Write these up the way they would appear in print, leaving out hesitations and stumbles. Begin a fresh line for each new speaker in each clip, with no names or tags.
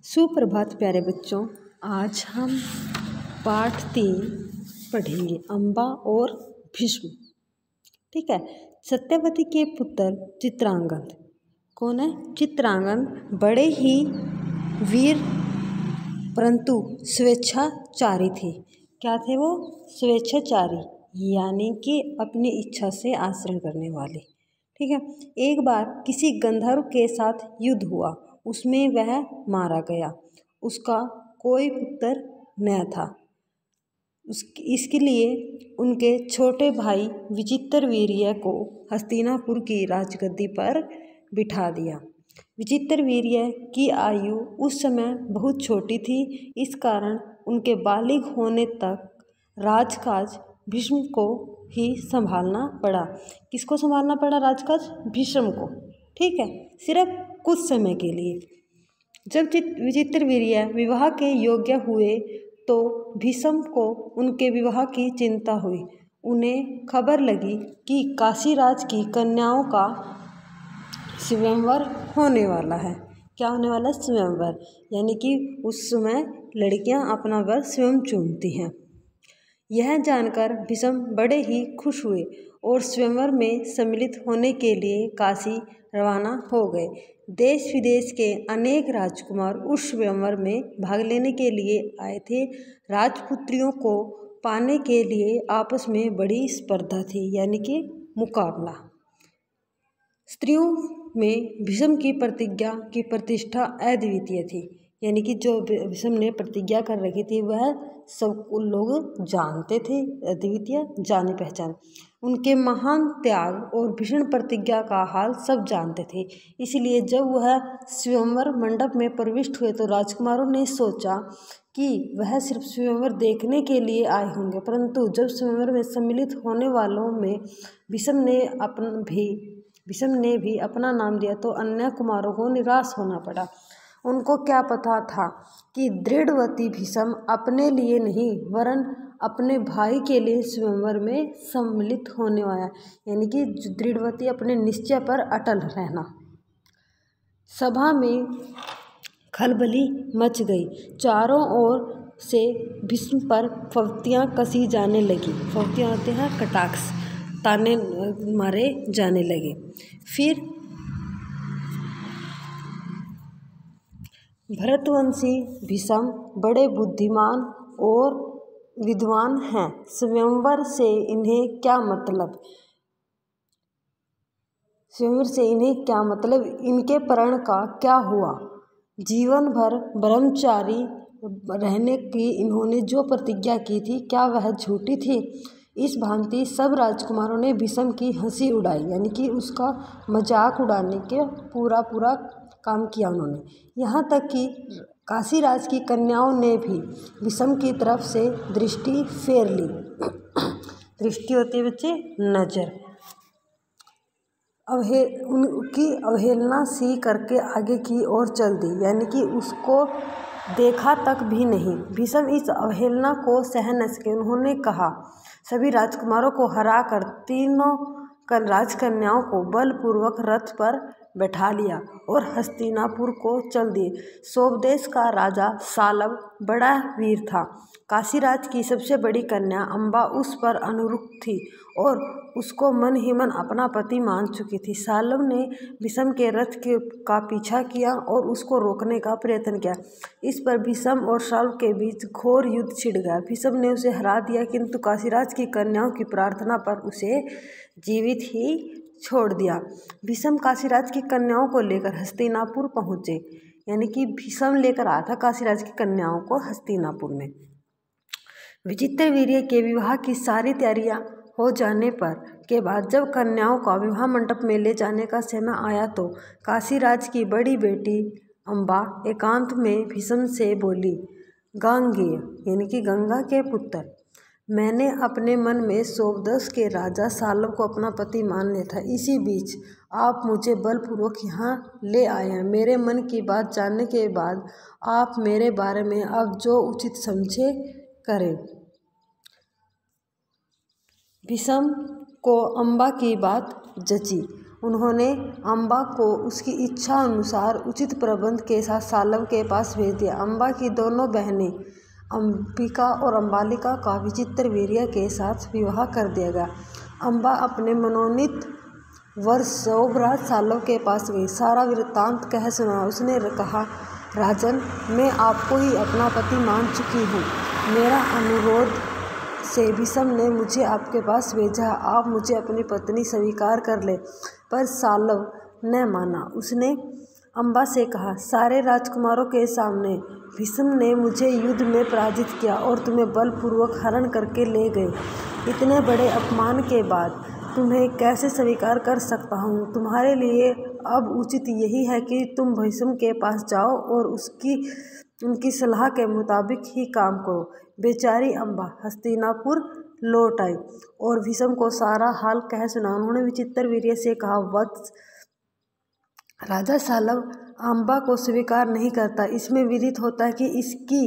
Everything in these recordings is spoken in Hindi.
सुप्रभात प्यारे बच्चों। आज हम पाठ 3 पढ़ेंगे, अम्बा और भीष्म। ठीक है। सत्यवती के पुत्र चित्रांगद कौन है? चित्रांगद बड़े ही वीर परंतु स्वेच्छाचारी थे। क्या थे वो? स्वेच्छाचारी, यानी कि अपनी इच्छा से आचरण करने वाले। ठीक है। एक बार किसी गंधर्व के साथ युद्ध हुआ, उसमें वह मारा गया। उसका कोई पुत्र न था। इसके लिए उनके छोटे भाई विचित्रवीर्य को हस्तिनापुर की राजगद्दी पर बिठा दिया। विचित्रवीर्य की आयु उस समय बहुत छोटी थी, इस कारण उनके बालिग होने तक राजकाज भीष्म को ही संभालना पड़ा। किसको संभालना पड़ा राजकाज? भीष्म को। ठीक है, सिर्फ कुछ समय के लिए। जब विचित्रवीर्य विवाह के योग्य हुए तो भीष्म को उनके विवाह की चिंता हुई। उन्हें खबर लगी कि काशीराज की कन्याओं का स्वयंवर होने वाला है। क्या होने वाला है? स्वयंवर, यानी कि उस समय लड़कियां अपना वर स्वयं चुनती हैं। यह जानकर भीष्म बड़े ही खुश हुए और स्वयंवर में सम्मिलित होने के लिए काशी रवाना हो गए। देश विदेश के अनेक राजकुमार उस स्वयंवर में भाग लेने के लिए आए थे। राजपुत्रियों को पाने के लिए आपस में बड़ी स्पर्धा थी, यानी कि मुकाबला। स्त्रियों में भीष्म की प्रतिज्ञा की प्रतिष्ठा अद्वितीय थी, यानी कि जो भीष्म ने प्रतिज्ञा कर रखी थी वह सब लोग जानते थे, अद्वितीय, जाने पहचान। उनके महान त्याग और भीषण प्रतिज्ञा का हाल सब जानते थे। इसलिए जब वह स्वयंवर मंडप में प्रविष्ट हुए तो राजकुमारों ने सोचा कि वह सिर्फ स्वयंवर देखने के लिए आए होंगे, परंतु जब स्वयंवर में सम्मिलित होने वालों में भीष्म ने भी अपना नाम दिया तो अन्य कुमारों को निराश होना पड़ा। उनको क्या पता था कि दृढ़वती भीष्म अपने लिए नहीं वरन अपने भाई के लिए स्वयंवर में सम्मिलित होने वाला, यानी कि दृढ़वती अपने निश्चय पर अटल रहना। सभा में खलबली मच गई। चारों ओर से भीष्म पर फब्तियां कसी जाने लगी। फब्तियां होते हैं कटाक्ष, ताने मारे जाने लगे। फिर भरतवंशी भीष्म बड़े बुद्धिमान और विद्वान हैं, स्वयंवर से इन्हें क्या मतलब, इनके प्रण का क्या हुआ? जीवन भर ब्रह्मचारी रहने की इन्होंने जो प्रतिज्ञा की थी, क्या वह झूठी थी? इस भांति सब राजकुमारों ने भीष्म की हंसी उड़ाई, यानी कि उसका मजाक उड़ाने के पूरा काम किया उन्होंने। यहाँ तक कि काशीराज की कन्याओं ने भी भीष्म की तरफ से दृष्टि फेर ली। दृष्टि होती है बच्चे नजर। उनकी अवहेलना सी करके आगे की ओर चल दी, यानी कि उसको देखा तक भी नहीं। भीष्म इस अवहेलना को सह न सके। उन्होंने कहा, सभी राजकुमारों को हरा कर तीनों राजकन्याओं को बलपूर्वक रथ पर बैठा लिया और हस्तिनापुर को चल दिए। सोवदेश का राजा सालब बड़ा वीर था। काशीराज की सबसे बड़ी कन्या अम्बा उस पर अनुरक्त थी और उसको मन ही मन अपना पति मान चुकी थी। सालब ने भीष्म के रथ का पीछा किया और उसको रोकने का प्रयत्न किया। इस पर भीष्म और सालब के बीच घोर युद्ध छिड़ गया। भीष्म ने उसे हरा दिया, किंतु काशीराज की कन्याओं की प्रार्थना पर उसे जीवित ही छोड़ दिया। भीष्म काशीराज की कन्याओं को लेकर हस्तिनापुर पहुंचे, यानी कि भीष्म लेकर आया था काशीराज की कन्याओं को हस्तिनापुर में। विचित्रवीर्य के विवाह की सारी तैयारियां हो जाने के बाद जब कन्याओं का विवाह मंडप में ले जाने का समय आया तो काशीराज की बड़ी बेटी अम्बा एकांत में भीष्म से बोली, गांगेय, यानी कि गंगा के पुत्र, मैंने अपने मन में सोवदेश के राजा सालब को अपना पति मान लिया था। इसी बीच आप मुझे बलपूर्वक यहाँ ले आए हैं। मेरे मन की बात जानने के बाद आप मेरे बारे में अब जो उचित समझे करें। भीष्म को अम्बा की बात जची। उन्होंने अम्बा को उसकी इच्छा अनुसार उचित प्रबंध के साथ साल्व के पास भेज दिया। अम्बा की दोनों बहनें अंबिका और अम्बालिका का विचित्र वीर्य के साथ विवाह कर दिया गया। अम्बा अपने मनोनीत वर्ष सोबराज साल्व के पास गई, सारा वृत्तांत कह सुना। उसने कहा, राजन, मैं आपको ही अपना पति मान चुकी हूँ। मेरा अनुरोध से भीष्म ने मुझे आपके पास भेजा, आप मुझे अपनी पत्नी स्वीकार कर ले। पर साल्व ने माना। उसने अम्बा से कहा, सारे राजकुमारों के सामने भीष्म ने मुझे युद्ध में पराजित किया और तुम्हें बलपूर्वक हरण करके ले गए। इतने बड़े अपमान के बाद तुम्हें कैसे स्वीकार कर सकता हूँ? तुम्हारे लिए अब उचित यही है कि तुम भीष्म के पास जाओ और उनकी सलाह के मुताबिक ही काम करो। बेचारी अम्बा हस्तिनापुर लौट आई और भीष्म को सारा हाल कह सुना। उन्होंने विचित्र वीर्य से कहा, वत्स, राजा साल्व अम्बा को स्वीकार नहीं करता। इसमें विदित होता है कि इसकी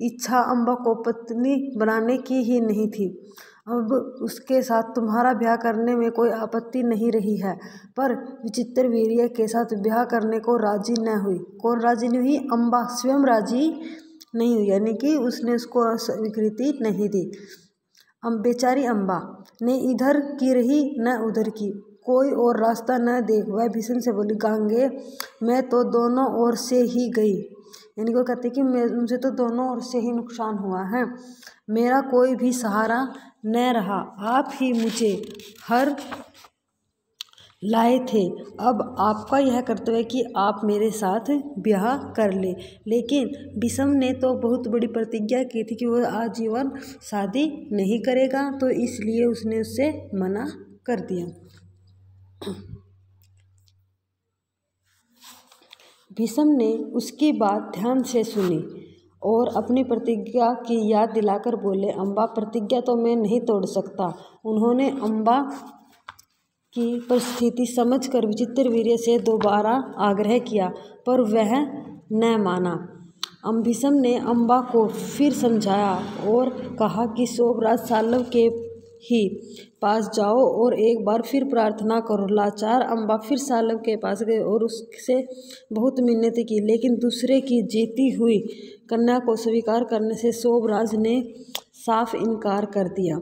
इच्छा अम्बा को पत्नी बनाने की ही नहीं थी। अब उसके साथ तुम्हारा ब्याह करने में कोई आपत्ति नहीं रही है, पर विचित्र वीर्य के साथ ब्याह करने को राजी न हुई। कौन राजी नहीं हुई? अम्बा स्वयं राजी नहीं हुई, यानी कि उसने उसको स्वीकृति नहीं दी। बेचारी अम्बा ने इधर की रही न उधर की, कोई और रास्ता न देख वह भीष्म से बोली, गांगे, मैं तो दोनों ओर से ही गई, यानी को कहते कि मुझे तो दोनों ओर से ही नुकसान हुआ है, मेरा कोई भी सहारा न रहा, आप ही मुझे हर लाए थे। अब आपका यह कर्तव्य है कि आप मेरे साथ ब्याह कर ले। लेकिन भीष्म ने तो बहुत बड़ी प्रतिज्ञा की थी कि वह आजीवन शादी नहीं करेगा, तो इसलिए उसने उससे मना कर दिया। भीष्म ने उसकी बात ध्यान से सुनी और अपनी प्रतिज्ञा की याद दिलाकर बोले, अम्बा, प्रतिज्ञा तो मैं नहीं तोड़ सकता। उन्होंने अम्बा की परिस्थिति समझकर विचित्र वीर्य से दोबारा आग्रह किया, पर वह न माना। भीष्म ने अम्बा को फिर समझाया और कहा कि सोबराज साल्व के ही पास जाओ और एक बार फिर प्रार्थना करो। लाचार अम्बा फिर साल्व के पास गए और उससे बहुत मिन्नतें की, लेकिन दूसरे की जीती हुई कन्या को स्वीकार करने से सोबराज ने साफ इनकार कर दिया।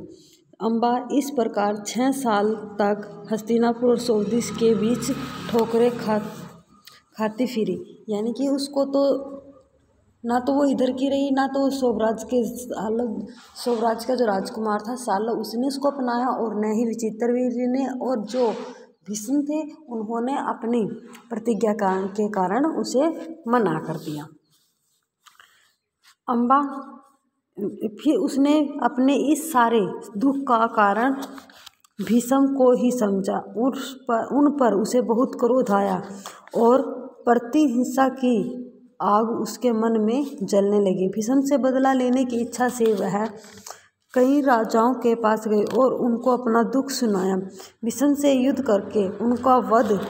अम्बा इस प्रकार 6 साल तक हस्तिनापुर और सौदेश के बीच ठोकरें खाती फिरी, यानी कि उसको तो ना तो वो इधर की रही, ना तो सोबराज का जो राजकुमार था साल्व, उसने उसको अपनाया, और न ही विचित्रवीर्य ने, और जो भीष्म थे उन्होंने अपनी प्रतिज्ञा के कारण उसे मना कर दिया। अम्बा फिर उसने अपने इस सारे दुख का कारण भीष्म को ही समझा। उन पर उसे बहुत क्रोध आया और प्रतिहिंसा की आग उसके मन में जलने लगी। भीष्म से बदला लेने की इच्छा से वह कई राजाओं के पास गए और उनको अपना दुख सुनाया। भीष्म से युद्ध करके उनका वध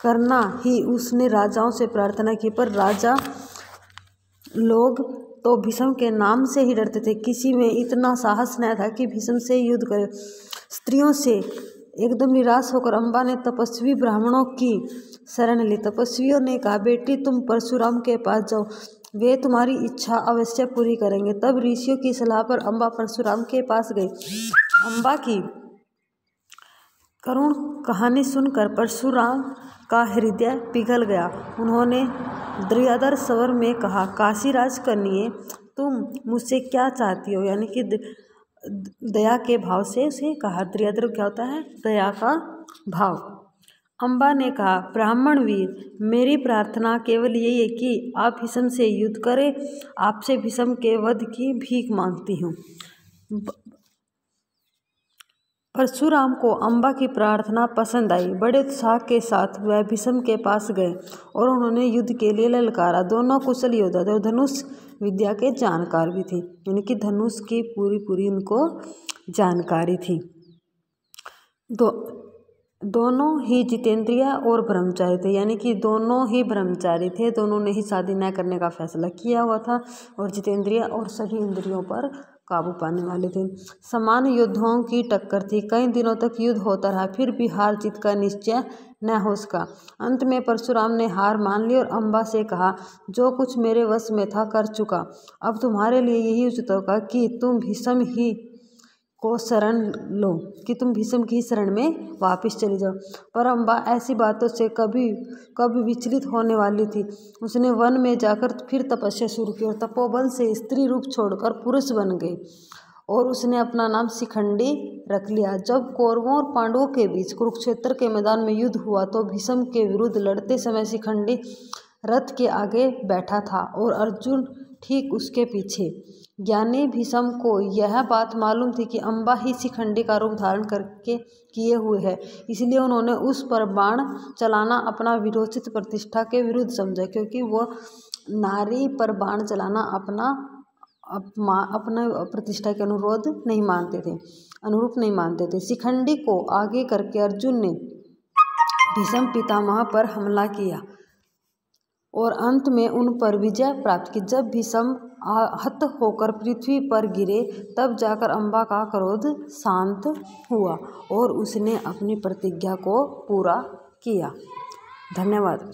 करना ही उसने राजाओं से प्रार्थना की, पर राजा लोग तो भीष्म के नाम से ही डरते थे। किसी में इतना साहस न था कि भीष्म से युद्ध करे। स्त्रियों से एकदम निराश होकर अम्बा ने तपस्वी ब्राह्मणों की शरण ली। तपस्वियों ने कहा, बेटी, तुम परशुराम के पास जाओ, वे तुम्हारी इच्छा अवश्य पूरी करेंगे। तब ऋषियों की सलाह पर अम्बा परशुराम के पास गई। अम्बा की करुण कहानी सुनकर परशुराम का हृदय पिघल गया। उन्होंने द्वियादर स्वर में कहा, काशीराज कन्ये, तुम मुझसे क्या चाहती हो? यानी कि दया के भाव से उसे कहा। द्वियादर क्या होता है? दया का भाव। अम्बा ने कहा, ब्राह्मण वीर, मेरी प्रार्थना केवल यही है कि आप भीष्म से युद्ध करें। आपसे भीष्म के वध की भीख मांगती हूँ। परशुराम को अम्बा की प्रार्थना पसंद आई। बड़े उत्साह के साथ वह भीष्म के पास गए और उन्होंने युद्ध के लिए ललकारा। दोनों कुशल योद्धा थे और धनुष विद्या के जानकार भी थे, यानी कि धनुष की पूरी उनको जानकारी थी। दोनों ही जितेंद्रिय और ब्रह्मचारी थे, यानी कि दोनों ही ब्रह्मचारी थे। दोनों ने ही शादी न करने का फैसला किया हुआ था और जितेंद्रिय और सभी इंद्रियों पर काबू पाने वाले थे। समान योद्धाओं की टक्कर थी। कई दिनों तक युद्ध होता रहा, फिर भी हार जीत का निश्चय न हो सका। अंत में परशुराम ने हार मान ली और अम्बा से कहा, जो कुछ मेरे वश में था कर चुका, अब तुम्हारे लिए यही उचित होगा कि तुम भीष्म की शरण में वापस चली जाओ। पर अम्बा ऐसी बातों से कभी विचलित होने वाली थी। उसने वन में जाकर फिर तपस्या शुरू की और तपोबल से स्त्री रूप छोड़कर पुरुष बन गई और उसने अपना नाम शिखंडी रख लिया। जब कौरवों और पांडवों के बीच कुरुक्षेत्र के मैदान में युद्ध हुआ तो भीष्म के विरुद्ध लड़ते समय शिखंडी रथ के आगे बैठा था और अर्जुन ठीक उसके पीछे। ज्ञानी भीष्म को यह बात मालूम थी कि अम्बा ही शिखंडी का रूप धारण करके किए हुए है, इसलिए उन्होंने उस पर बाण चलाना अपना विरोचित प्रतिष्ठा के विरुद्ध समझा, क्योंकि वह नारी पर बाण चलाना अपना प्रतिष्ठा के अनुरूप नहीं मानते थे। शिखंडी को आगे करके अर्जुन ने भीष्म पितामह पर हमला किया और अंत में उन पर विजय प्राप्त की। जब भीष्म आहत होकर पृथ्वी पर गिरे तब जाकर अम्बा का क्रोध शांत हुआ और उसने अपनी प्रतिज्ञा को पूरा किया। धन्यवाद।